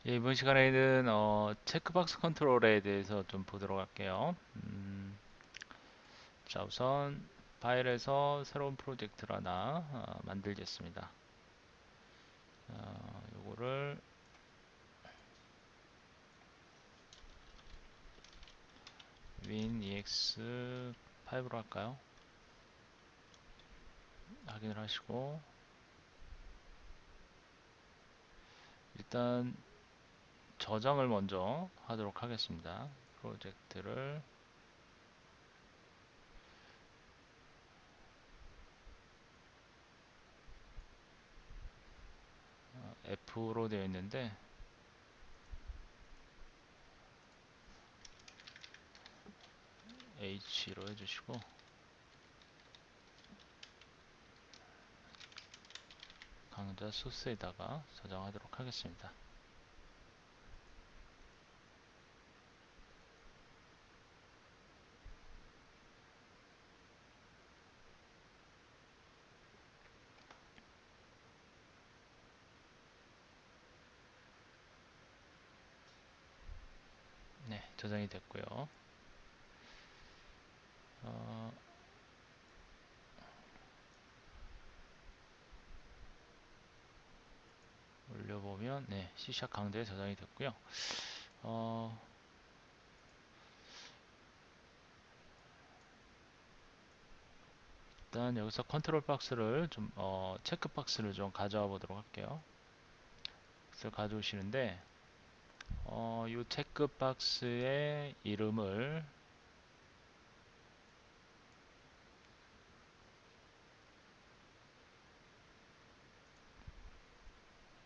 예, 이번 시간에는 체크박스 컨트롤에 대해서 좀 보도록 할게요. 자, 우선 파일에서 새로운 프로젝트를 하나 만들겠습니다. 요거를 WinEx5로 할까요? 확인을 하시고 일단 저장을 먼저 하도록 하겠습니다. 프로젝트를 F로 되어 있는데 H로 해주시고 강좌 소스에다가 저장하도록 하겠습니다. 네, 저장이 됐고요. 어, 올려보면 네, C# 강좌에 저장이 됐고요. 어, 일단 여기서 컨트롤 박스를 좀 체크 박스를 좀 가져와 보도록 할게요. 그래서 가져오시는데 이 체크 박스의 이름을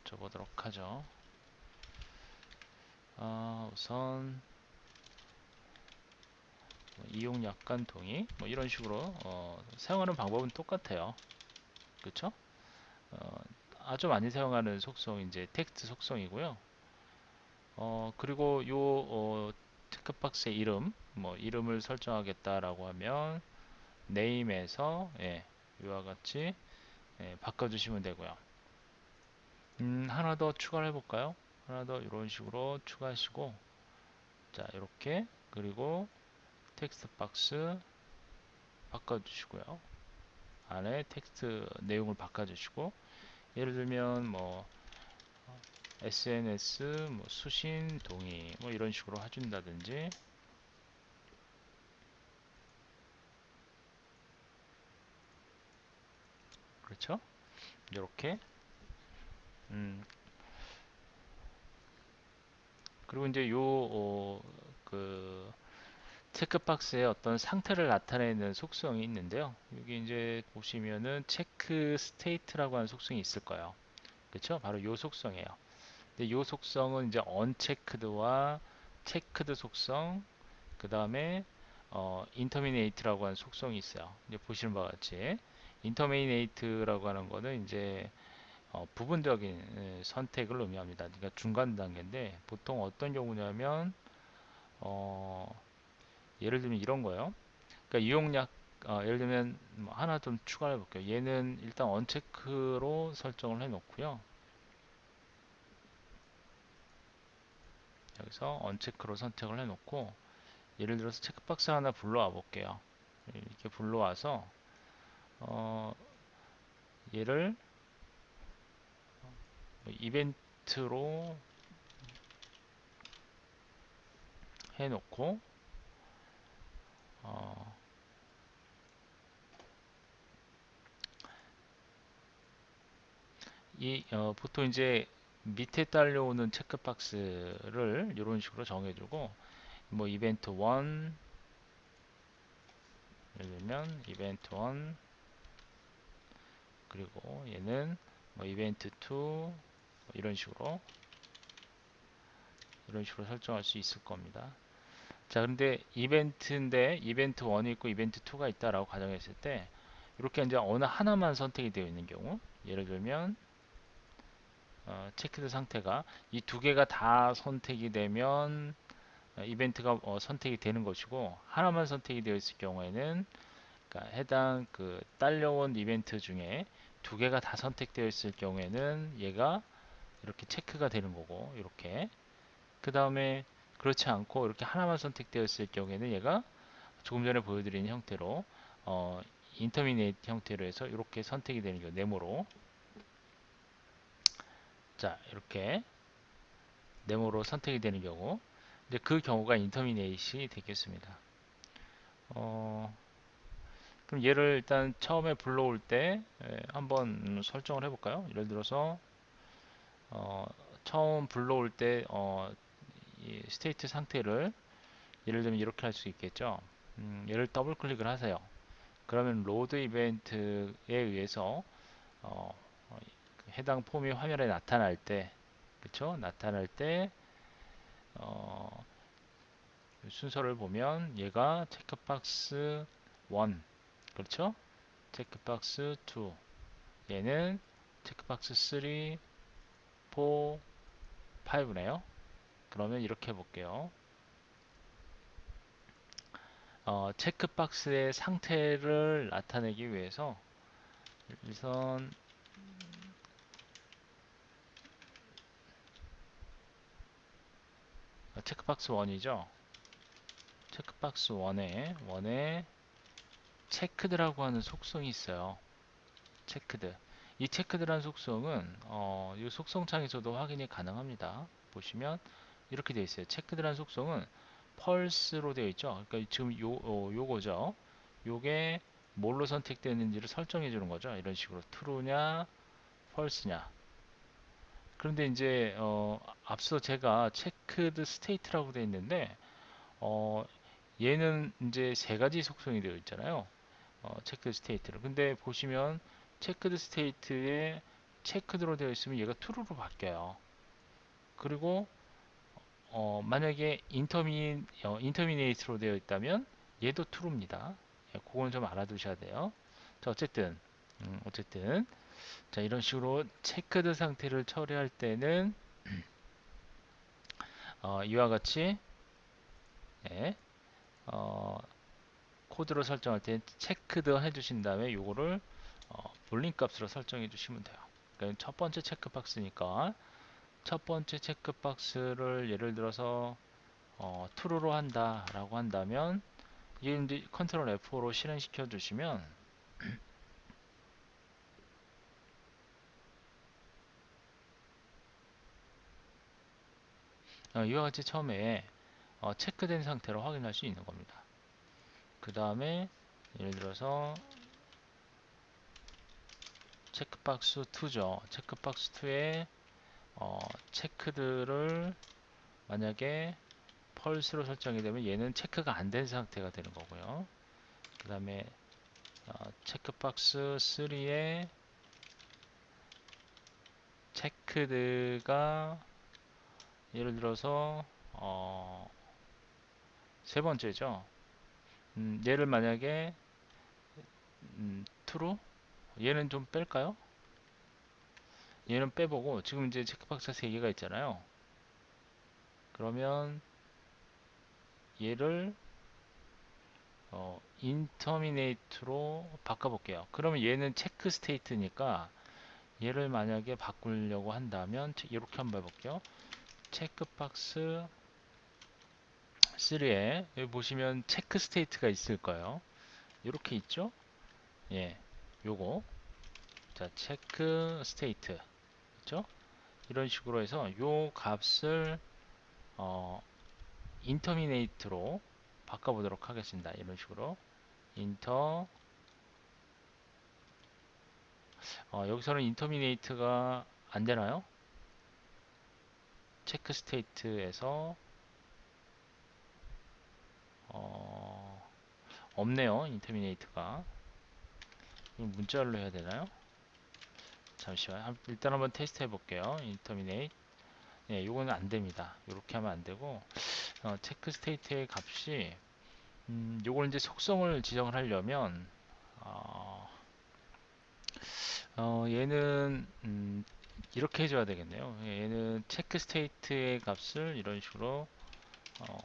줘보도록 하죠. 우선 이용 약관 동의 뭐 이런 식으로 사용하는 방법은 똑같아요. 그렇죠? 어, 아주 많이 사용하는 속성 이제 텍스트 속성이고요. 그리고 체크박스의 이름, 뭐 이름을 설정하겠다라고 하면 name에서 예, 이와 같이 바꿔주시면 되고요. 하나 더 추가를 해볼까요? 하나 더 이런 식으로 추가하시고 자 이렇게 그리고 텍스트 박스 바꿔주시고요. 안에 텍스트 내용을 바꿔주시고 예를 들면 뭐 SNS 뭐 수신 동의 뭐 이런 식으로 해준다든지 그렇죠? 이렇게 그리고 이제 그 체크박스에 어떤 상태를 나타내는 속성이 있는데요. 여기 이제 보시면은 체크 스테이트라고 하는 속성이 있을 거예요. 그렇죠? 바로 이 속성이에요. 근데 이 속성은 이제 언체크드와 체크드 속성, 그 다음에 인터미네이트라고 하는 속성이 있어요. 이제 보시는 바와 같이 인터미네이트라고 하는 거는 이제 부분적인 선택을 의미합니다. 그러니까 중간 단계인데 보통 어떤 경우냐면 어, 예를 들면 이런 거예요. 그러니까 이용량 예를 들면 뭐 하나 좀 추가해 볼게요. 얘는 일단 언체크로 설정을 해 놓고요. 여기서 언체크로 선택을 해 놓고 예를 들어서 체크박스 하나 불러와 볼게요. 이렇게 불러와서 어, 얘를 뭐 이벤트로 해 놓고 어, 보통 이제 밑에 딸려오는 체크박스를 이런 식으로 정해주고 뭐 이벤트 1 예를 들면 이벤트 1 그리고 얘는 뭐 이벤트 2 이런 식으로 설정할 수 있을 겁니다. 자, 그런데 이벤트인데 이벤트 1이 있고 이벤트 2가 있다라고 가정했을 때 이렇게 이제 어느 하나만 선택이 되어 있는 경우 예를 들면 체크드 상태가 이 두 개가 다 선택이 되면 이벤트가 선택이 되는 것이고 하나만 선택이 되어 있을 경우에는 그러니까 해당 딸려온 이벤트 중에 두 개가 다 선택되어 있을 경우에는 얘가 이렇게 체크가 되는 거고, 이렇게. 그 다음에 그렇지 않고 이렇게 하나만 선택되었을 경우에는 얘가 조금 전에 보여드린 형태로 어, 인터미네이트 형태로 해서 이렇게 선택이 되는 경우, 네모로. 자, 이렇게 네모로 선택이 되는 경우, 이제 그 경우가 인터미네이트이 되겠습니다. 그럼 얘를 일단 처음에 불러올 때 한번 설정을 해볼까요? 예를 들어서 어, 처음 불러올 때 이 스테이트 상태를 예를 들면 이렇게 할 수 있겠죠. 얘를 더블 클릭을 하세요. 그러면 로드 이벤트에 의해서 어, 해당 폼이 화면에 나타날 때, 그쵸? 나타날 때 어, 순서를 보면 얘가 체크박스 1, 그렇죠? 체크박스 2, 얘는 체크박스 3, 4, 5네요. 그러면 이렇게 해볼게요. 체크박스의 상태를 나타내기 위해서 우선 체크박스 1이죠. 체크박스 1에 체크드라고 하는 속성이 있어요. 체크드. 이 체크드라는 속성은 이 속성 창에서도 확인이 가능합니다. 보시면 이렇게 되어 있어요. 체크드라는 속성은 펄스로 되어 있죠. 그러니까 지금 요거죠. 요게 뭘로 선택되는지를 설정해 주는 거죠. 이런 식으로 true냐, false냐. 그런데 이제 앞서 제가 체크드 스테이트라고 되어 있는데 어, 얘는 이제 세 가지 속성이 되어 있잖아요. 체크드 스테이트를. 근데 보시면 체크드 스테이트에 체크드로 되어 있으면 얘가 true로 바뀌어요. 그리고 만약에 인터미네이트로 되어 있다면 얘도 true입니다. 예, 그건 좀 알아두셔야 돼요. 자, 어쨌든 자, 이런 식으로 체크드 상태를 처리할 때는 이와 같이 예, 어, 코드로 설정할 때 체크드 해주신 다음에 요거를 볼링 값으로 설정해 주시면 돼요. 그러니까 첫 번째 체크박스니까 첫 번째 체크박스를 예를 들어서 true로 한다 라고 한다면 이게 이제 컨트롤 F5로 실행시켜 주시면 이와 같이 처음에 체크된 상태로 확인할 수 있는 겁니다. 그 다음에 예를 들어서 체크박스 2죠. 체크박스 2에 체크들을 만약에 펄스로 설정이 되면 얘는 체크가 안 된 상태가 되는 거고요. 그 다음에 체크박스 3에 체크드가 예를 들어서 세 번째죠. 얘를 만약에 true? 얘는 좀 뺄까요? 얘는 빼보고 지금 이제 체크박스 3개가 있잖아요. 그러면 얘를 인터미네이트로 바꿔볼게요. 그러면 얘는 체크 스테이트니까 얘를 만약에 바꾸려고 한다면 이렇게 한번 해볼게요. 체크박스 3에 여기 보시면 체크 스테이트가 있을 거예요. 이렇게 있죠? 예, 요거 자 체크 스테이트 그렇죠? 이런 식으로 해서 요 값을 어, 인터미네이트로 바꿔보도록 하겠습니다. 이런 식으로 인터 여기서는 인터미네이트가 안 되나요? 체크 스테이트에서 어, 없네요. 인터미네이트가 문자로 해야 되나요? 잠시만 일단 한번 테스트 해볼게요. 인터미네이트 예, 요거는 안 됩니다. 이렇게 하면 안 되고 체크 스테이트의 값이 요걸 이제 속성을 지정을 하려면 어, 얘는 이렇게 해줘야 되겠네요. 예, 얘는 체크 스테이트의 값을 이런 식으로 어,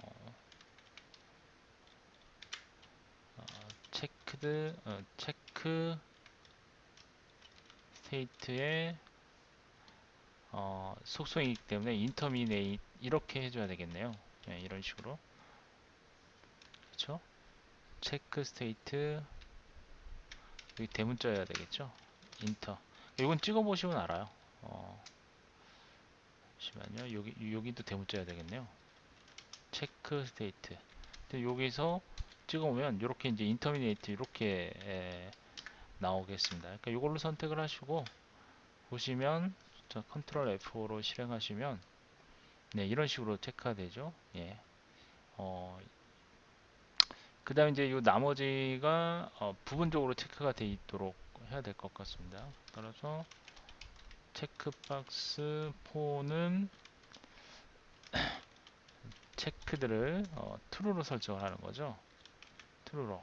체크 스테이트의 속성이기 때문에 interminate 이렇게 해줘야 되겠네요. 네, 이런 식으로. 그렇죠? 체크 스테이트 여기 대문자여야 되겠죠? 인터. 이건 찍어보시면 알아요. 잠시만요. 여기도 대문자여야 되겠네요. 체크 스테이트. 근데 여기서 찍어보면 이렇게 이제 인터미네이트 이렇게 나오겠습니다. 그러니까 이걸로 선택을 하시고 보시면 자, 컨트롤 F5로 실행하시면 네, 이런 식으로 체크가 되죠. 예. 그 다음에 이제 이 나머지가 부분적으로 체크가 돼 있도록 해야 될 것 같습니다. 따라서 체크박스 4는 체크들을 true로 설정을 하는 거죠. true로.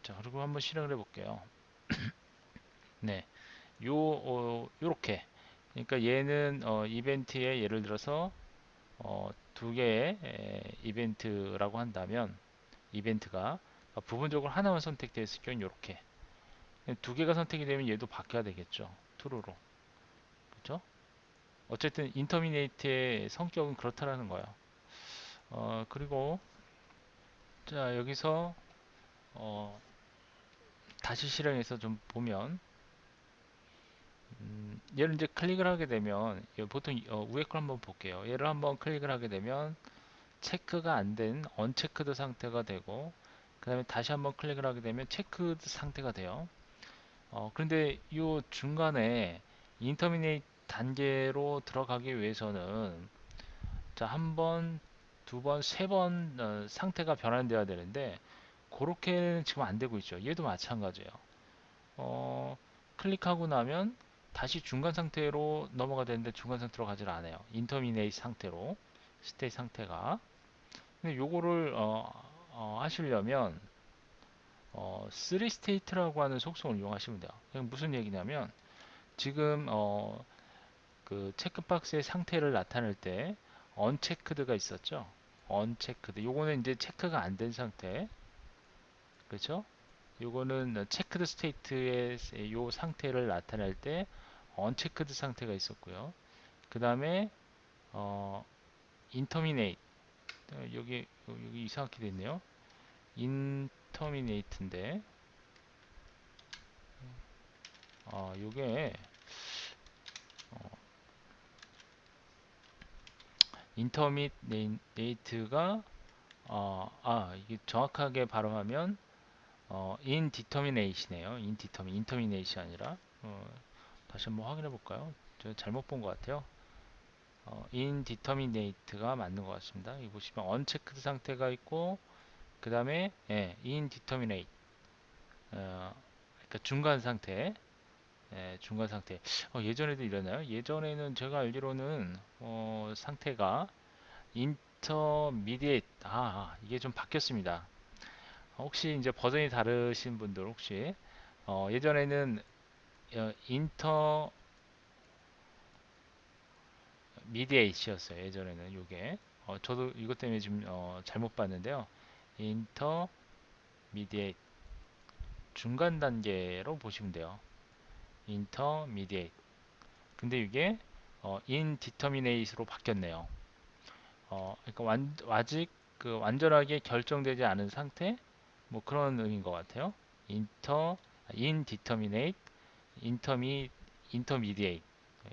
자, 그리고 한번 실행을 해볼게요. 네, 요렇게. 그러니까 얘는 이벤트에 예를 들어서 두 개의 이벤트라고 한다면 이벤트가 부분적으로 하나만 선택되어 있을 경우는 이렇게 두 개가 선택이 되면 얘도 바뀌어야 되겠죠. true로. 그렇죠? 어쨌든 인터미네이트의 성격은 그렇다라는 거예요. 그리고 자 여기서 다시 실행해서 좀 보면 얘를 이제 클릭을 하게 되면 보통 위에 걸 한번 볼게요. 얘를 한번 클릭을 하게 되면 체크가 안 된 언체크드 상태가 되고 그 다음에 다시 한번 클릭을 하게 되면 체크드 상태가 돼요. 그런데 이 중간에 인터미네이트 단계로 들어가기 위해서는 자, 한 번, 두 번, 세 번 상태가 변환되어야 되는데 그렇게는 지금 안 되고 있죠. 얘도 마찬가지예요. 클릭하고 나면 다시 중간 상태로 넘어가 되는데 중간 상태로 가질 않아요. 인터미네이트 상태로 스테이 상태가. 근데 요거를 하시려면 3스테이트라고 하는 속성을 이용하시면 돼요. 무슨 얘기냐면 지금 그 체크박스의 상태를 나타낼 때 언체크드가 있었죠. 언체크드. 요거는 이제 체크가 안 된 상태. 그렇죠? 요거는 체크드 스테이트의 요 상태를 나타낼 때 언체크드 상태가 있었고요. 그 다음에 인터미네이트 여기 이상하게 됐네요. 인터미네이트인데 요게 인터미네이트가 이게 정확하게 발음하면 indeterminate이네요. interminate이 아니라 다시 한번 확인해 볼까요? 제가 잘못 본 것 같아요. indeterminate가 맞는 것 같습니다. 여기 보시면 unchecked 상태가 있고 그 다음에 indeterminate 그러니까 중간 상태 중간 상태 예전에도 이랬나요? 예전에는 제가 알기로는 상태가 intermediate 이게 좀 바뀌었습니다. 혹시 이제 버전이 다르신 분들 혹시 예전에는 인터 미디에이트였어요. 예전에는 요게 저도 이것 때문에 지금 잘못 봤는데요. 인터 미디에이트 중간 단계로 보시면 돼요. 인터 미디에이트 근데 이게 인디터미네이트로 바뀌었네요. 그러니까 아직 그 완전하게 결정되지 않은 상태 뭐 그런 의미인 것 같아요. 인터 인디터미네이트 인터미디에이트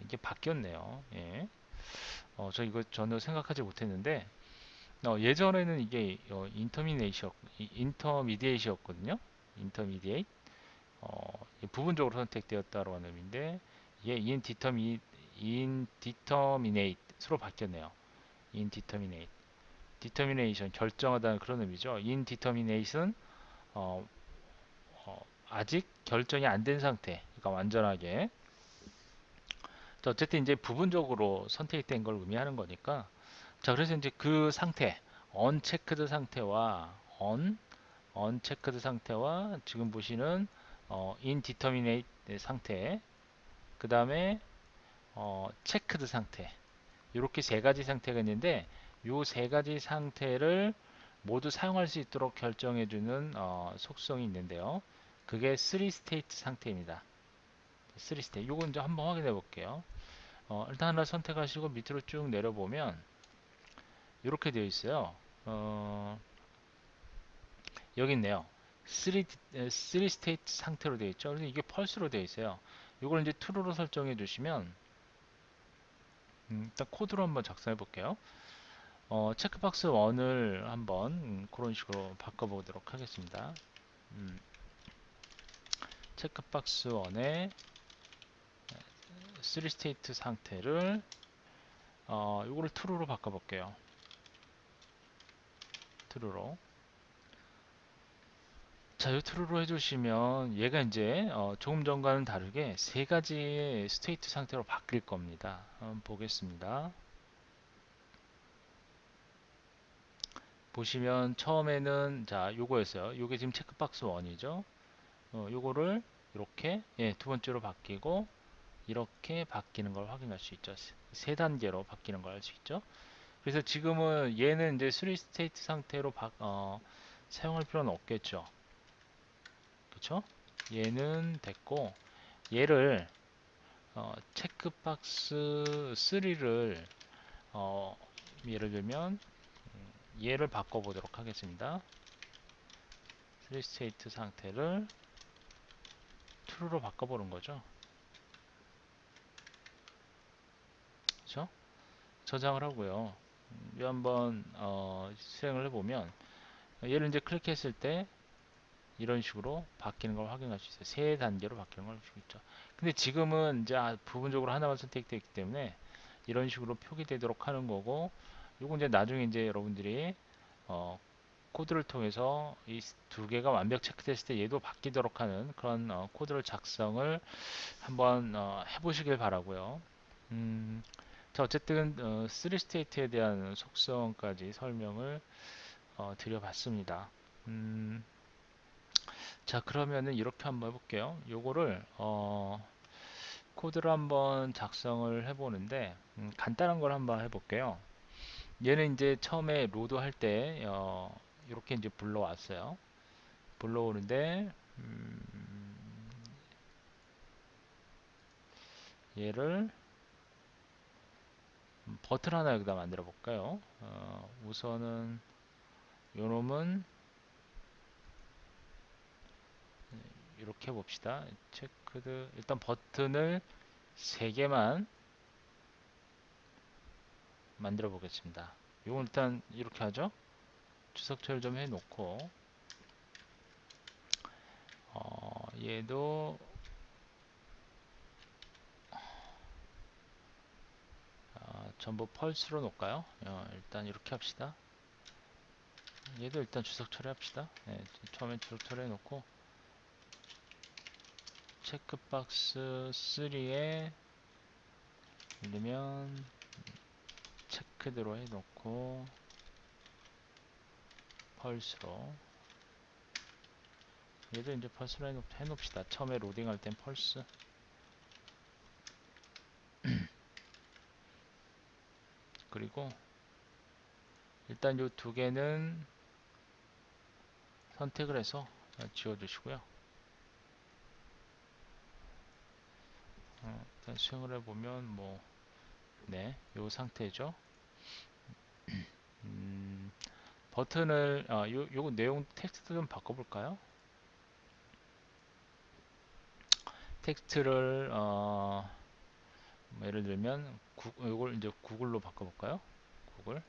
이게 바뀌었네요. 예. 저 이거 전혀 생각하지 못했는데 예전에는 이게 인터미디에이트였거든요. 인터미디에이트 부분적으로 선택되었다라는 의미인데 이게 인디터미네이트로 바뀌었네요. 인디터미네이트 디터미네이션 결정하다는 그런 의미죠. 인디터미네이션 어, 아직 결정이 안 된 상태 그러니까 완전하게 어쨌든 이제 부분적으로 선택된 걸 의미하는 거니까 자 그래서 이제 그 상태 언체크드 상태와 언체크드 상태와 지금 보시는 indeterminate 상태 그 다음에 체크드 상태 이렇게 세 가지 상태가 있는데 이 세 가지 상태를 모두 사용할 수 있도록 결정해주는 속성이 있는데요. 그게 3스테이트 상태입니다. 3스테이트. 이거 이제 한번 확인해 볼게요. 일단 하나 선택하시고 밑으로 쭉 내려보면 이렇게 되어 있어요. 어, 여기 있네요. 3 스테이트 상태로 되어 있죠. 그래서 이게 펄스로 되어 있어요. 이걸 이제 true로 설정해 주시면 일단 코드로 한번 작성해 볼게요. 체크박스 1을 한번 그런 식으로 바꿔보도록 하겠습니다. 체크박스 1에 3 스테이트 상태를 이거를 true로 바꿔볼게요. true로. 자, 이 true로 해주시면 얘가 이제 조금 전과는 다르게 세 가지의 스테이트 상태로 바뀔 겁니다. 한번 보겠습니다. 보시면 처음에는 자 요거였어요. 요게 지금 체크박스 1이죠. 요거를 이렇게 두 번째로 바뀌고 이렇게 바뀌는 걸 확인할 수 있죠. 세 단계로 바뀌는 걸 알 수 있죠. 그래서 지금은 얘는 이제 3 스테이트 상태로 사용할 필요는 없겠죠. 그쵸? 얘는 됐고 얘를 체크박스 3를 예를 들면 얘를 바꿔보도록 하겠습니다. 3 스테이트 상태를 true로 바꿔보는 거죠. 그쵸? 저장을 하고요. 이 한번 실행을 해보면 얘를 이제 클릭했을 때 이런 식으로 바뀌는 걸 확인할 수 있어요. 세 단계로 바뀌는 걸 알 수 있죠. 근데 지금은 이제 부분적으로 하나만 선택되기 때문에 이런 식으로 표기되도록 하는 거고, 요거 이제 나중에 이제 여러분들이 어, 코드를 통해서 이 두 개가 완벽 체크됐을 때 얘도 바뀌도록 하는 그런 코드를 작성을 한번 해보시길 바라고요. 자, 어쨌든 3 스테이트에 대한 속성까지 설명을 드려봤습니다. 음, 자, 그러면은 이렇게 한번 해볼게요. 요거를 코드를 한번 작성을 해보는데 간단한 걸 한번 해볼게요. 얘는 이제 처음에 로드 할 때 이렇게 이제 불러왔어요. 불러오는데 얘를 버튼 하나 여기다 만들어 볼까요? 우선은 요놈은 이렇게 해봅시다. 체크드 일단 버튼을 3개만 만들어 보겠습니다. 이건 일단 이렇게 하죠. 주석처를 좀 해놓고 얘도 전부 펄스로 놓을까요? 일단 이렇게 합시다. 얘도 일단 주석 처리합시다. 처음엔 주석 처리해 놓고 체크박스 3에 누르면 체크드로 해 놓고 펄스로 얘도 이제 펄스로 해 놓읍시다. 처음에 로딩할 땐 펄스. 그리고 일단 요 두 개는 선택을 해서 지워주시고요. 일단 수행을 해보면 뭐 네, 요 상태죠. 버튼을 요 내용 텍스트 좀 바꿔볼까요? 텍스트를 뭐 예를 들면 요걸 이제 구글로 바꿔볼까요? 구글.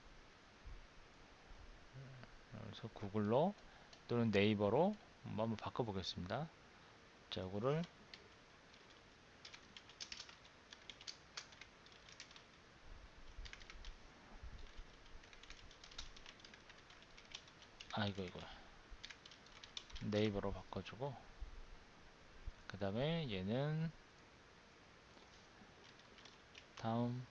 그래서 구글로 또는 네이버로 한번 바꿔보겠습니다. 자, 요거를 이거 네이버로 바꿔주고 그 다음에 얘는 다음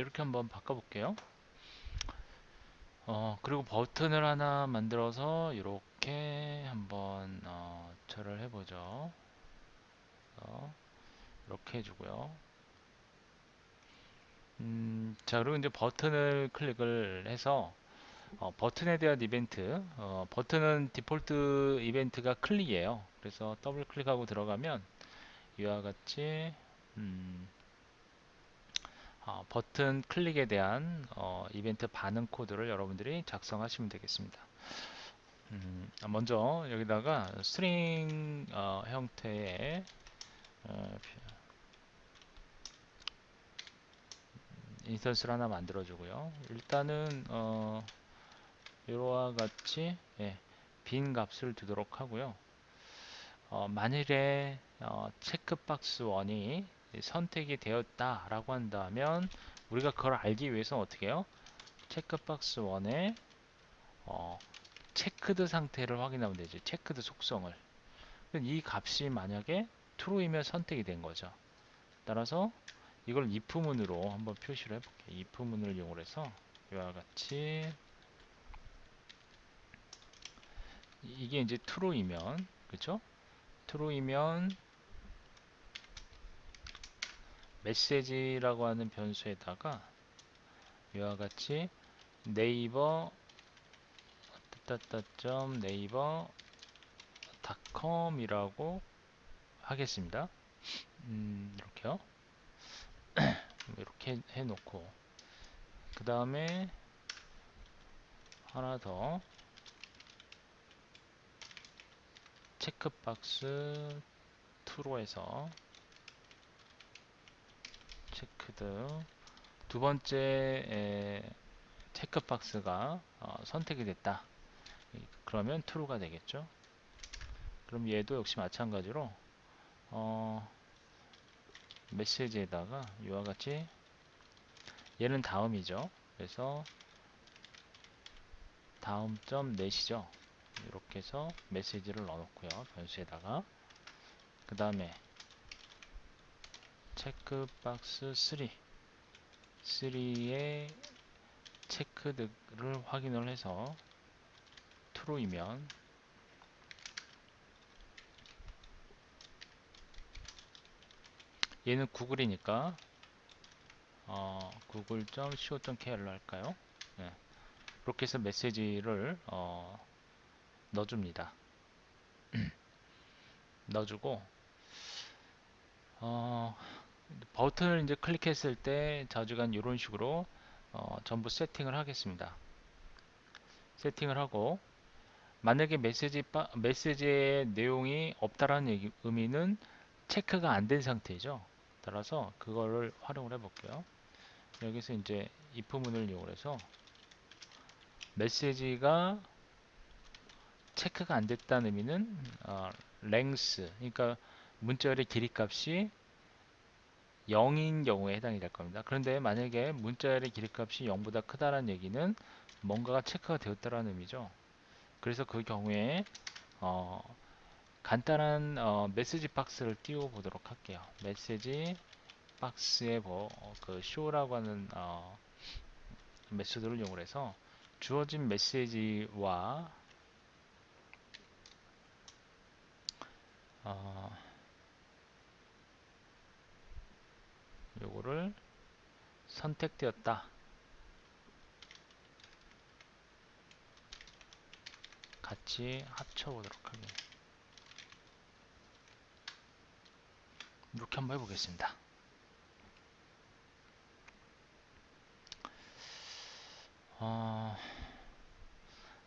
이렇게 한번 바꿔볼게요. 그리고 버튼을 하나 만들어서 이렇게 한번 처리를 해보죠. 이렇게 해주고요. 자, 그리고 이제 버튼을 클릭을 해서 버튼에 대한 이벤트, 버튼은 디폴트 이벤트가 클릭이에요. 그래서 더블 클릭하고 들어가면 이와 같이 버튼 클릭에 대한 이벤트 반응 코드를 여러분들이 작성하시면 되겠습니다. 먼저 여기다가 스트링 형태의 인스턴스를 하나 만들어 주고요. 일단은 이와 같이 빈 값을 두도록 하고요. 만일에 체크박스 1이 선택이 되었다라고 한다면 우리가 그걸 알기 위해서 어떻게 해요? 체크박스 1에 체크드 상태를 확인하면 되죠. 체크드 속성을. 이 값이 만약에 true이면 선택이 된 거죠. 따라서 이걸 if문으로 한번 표시를 해볼게요. if문을 이용해서 이와 같이 이게 이제 true이면 그렇죠? true이면 메시지라고 하는 변수에다가 이와 같이 네이버 따따따 네이버 닷컴이라고 하겠습니다. 이렇게요. 이렇게 해놓고 그 다음에 하나 더 체크박스 true에서 체크드 두 번째 체크박스가 선택이 됐다. 그러면 true가 되겠죠. 그럼 얘도 역시 마찬가지로 메시지에다가 이와 같이 얘는 다음이죠. 그래서 다음 점 넷이죠. 이렇게 해서 메시지를 넣어놓고요. 변수에다가 그 다음에 체크박스 3의 체크드를 확인을 해서 true이면 얘는 구글이니까 google.co.kr로 할까요? 네. 그렇게 해서 메시지를 넣어줍니다. 넣어주고 버튼을 이제 클릭했을 때 좌주간 이런 식으로 전부 하겠습니다. 세팅을 하고 만약에 메시지의 내용이 없다라는 의미는 체크가 안 된 상태죠. 따라서 그거를 활용을 해볼게요. 여기서 이제 if문을 이용해서 메시지가 체크가 안 됐다는 의미는 length, 그러니까 문자열의 길이 값이 0인 경우에 해당이 될 겁니다. 그런데 만약에 문자열의 길이 값이 0보다 크다는 얘기는 뭔가가 체크가 되었다는 의미죠. 그래서 그 경우에 간단한 메시지 박스를 띄워 보도록 할게요. 메시지 박스에 그 show라고 하는 메소드를 이용해서 주어진 메시지와 요거를 선택되었다 같이 합쳐 보도록 하겠습니다. 이렇게 한번 해보겠습니다.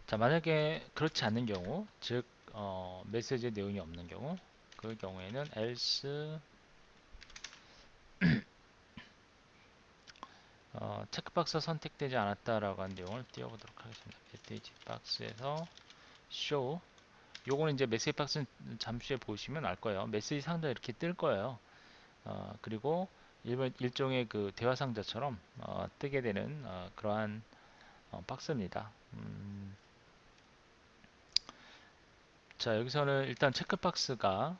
자, 만약에 그렇지 않는 경우, 즉 메시지의 내용이 없는 경우, 그 경우에는 else 체크박스가 선택되지 않았다라고 하는 내용을 띄워보도록 하겠습니다. 메시지 박스에서 show 요거는 이제 메시지 박스는 잠시 후에 보시면 알 거예요. 메시지 상자 이렇게 뜰 거예요. 그리고 일종의 그 대화 상자처럼 뜨게 되는 그러한 박스입니다. 자, 여기서는 일단 체크박스가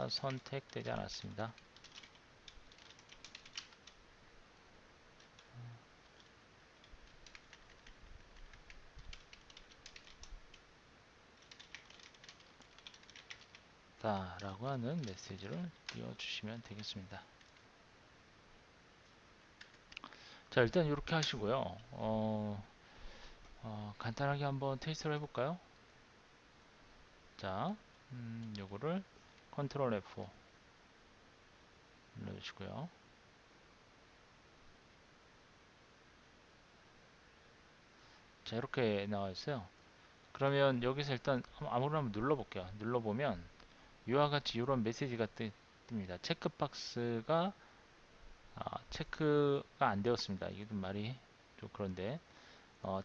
선택되지 않았습니다. 되었다 라고 하는 메시지를 띄워주시면 되겠습니다. 자, 일단 이렇게 하시고요. 간단하게 한번 테스트를 해볼까요? 자, 요거를 컨트롤 F4 눌러주시고요. 자, 이렇게 나와 있어요. 그러면 여기서 일단 아무거나 한번 눌러볼게요. 눌러보면 이와 같이 이런 메시지가 뜹니다. 체크박스가 체크가 안 되었습니다. 이게 좀 말이 좀 그런데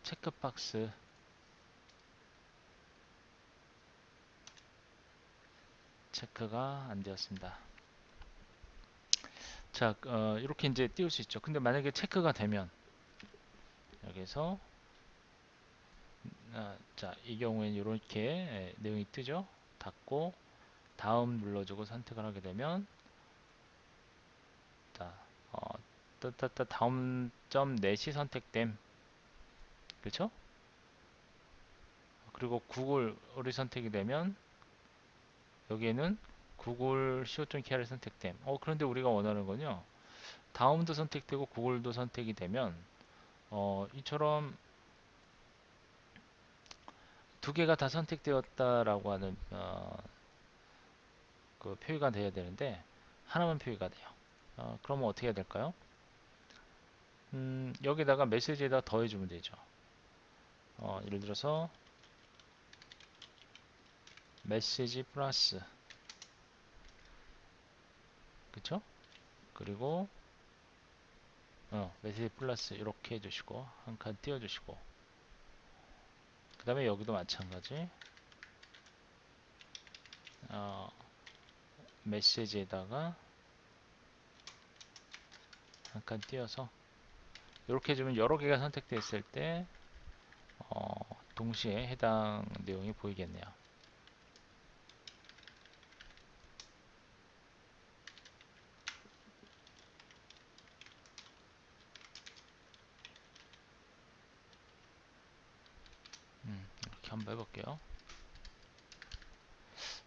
체크박스 체크가 안 되었습니다. 자, 이렇게 이제 띄울 수 있죠. 근데 만약에 체크가 되면 여기서 자, 이 경우에는 이렇게 내용이 뜨죠. 닫고 다음 눌러주고 선택을 하게 되면 자, 다음 점 넷이 선택됨. 그렇죠? 그리고 구글이 선택이 되면 여기에는 구글 co.kr이 선택됨. 그런데 우리가 원하는 건요. 다음도 선택되고 구글도 선택이 되면 이처럼 두 개가 다 선택되었다라고 하는 그 표기가 돼야 되는데 하나만 표기가 돼요. 그러면 어떻게 해야 될까요? 여기다가 메시지에다 더해주면 되죠. 예를 들어서 메시지 플러스 그쵸? 그리고 메시지 플러스 이렇게 해주시고 한 칸 띄워주시고 그 다음에 여기도 마찬가지 메시지에다가 한 칸 띄워서 이렇게 해주면 여러 개가 선택됐을 때 동시에 해당 내용이 보이겠네요. 이렇게 한번 해볼게요.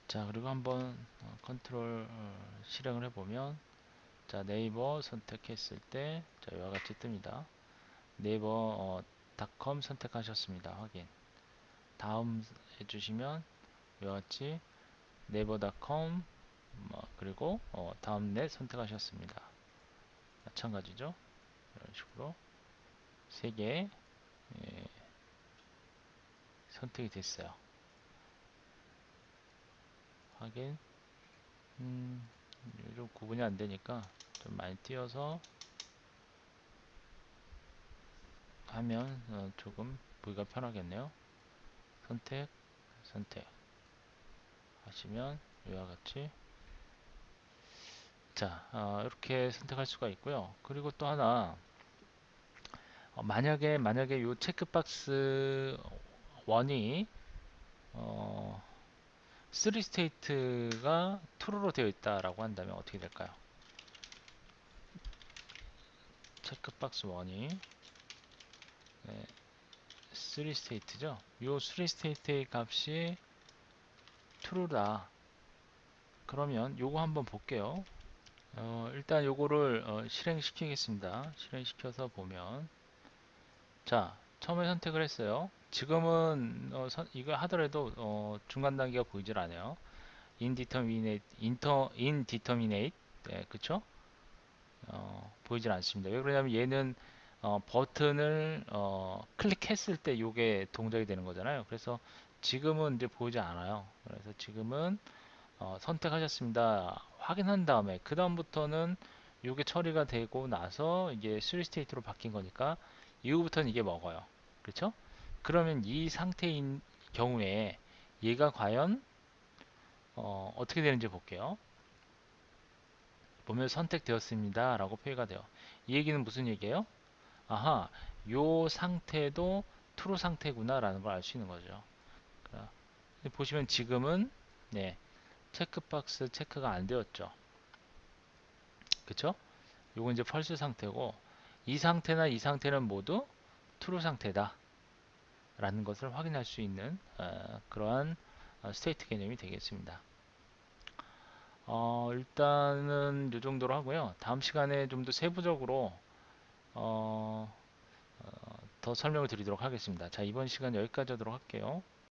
자, 그리고 한번 컨트롤 실행을 해보면 자, 네이버 선택했을 때 자, 이와 같이 뜹니다. 네이버 닷컴 선택하셨습니다. 확인. 다음 해주시면 이와 같이 네이버닷컴 그리고 다음넷 선택하셨습니다. 마찬가지죠. 이런 식으로 세 개 선택이 됐어요. 확인. 좀 구분이 안 되니까 좀 많이 띄어서 하면 조금 보기가 편하겠네요. 선택, 선택 하시면 이와 같이 자, 이렇게 선택할 수가 있고요. 그리고 또 하나 만약에 이 체크박스 1이 3 스테이트가 true로 되어 있다라고 한다면 어떻게 될까요? 체크박스 1이 3 스테이트죠. 이 3 스테이트의 값이 true다. 그러면 요거 한번 볼게요. 일단 요거를 실행시키겠습니다. 실행시켜서 보면 자, 처음에 선택을 했어요. 지금은 이거 하더라도 중간 단계가 보이질 않아요. indeterminate, 네, 그쵸? 보이질 않습니다. 왜 그러냐면 얘는 버튼을 클릭했을 때 요게 동작이 되는 거잖아요. 그래서 지금은 이제 보이지 않아요. 그래서 지금은 선택하셨습니다. 확인한 다음에 그 다음부터는 이게 처리가 되고 나서 이게 3 스테이트로 바뀐 거니까 이후부터는 이게 먹어요. 그렇죠? 그러면 이 상태인 경우에 얘가 과연 떻게 되는지 볼게요. 보면 선택되었습니다 라고 표기가 돼요. 이 얘기는 무슨 얘기예요? 아하, 요 상태도 true 상태구나 라는 걸 알 수 있는 거죠. 보시면 지금은 네, 체크박스 체크가 안 되었죠. 그쵸? 요건 이제 펄스 상태고 이 상태나 이 상태는 모두 true 상태다 라는 것을 확인할 수 있는 그러한 스테이트 개념이 되겠습니다. 일단은 이 정도로 하고요. 다음 시간에 좀 더 세부적으로 어, 더 설명을 드리도록 하겠습니다. 자, 이번 시간 여기까지 하도록 할게요.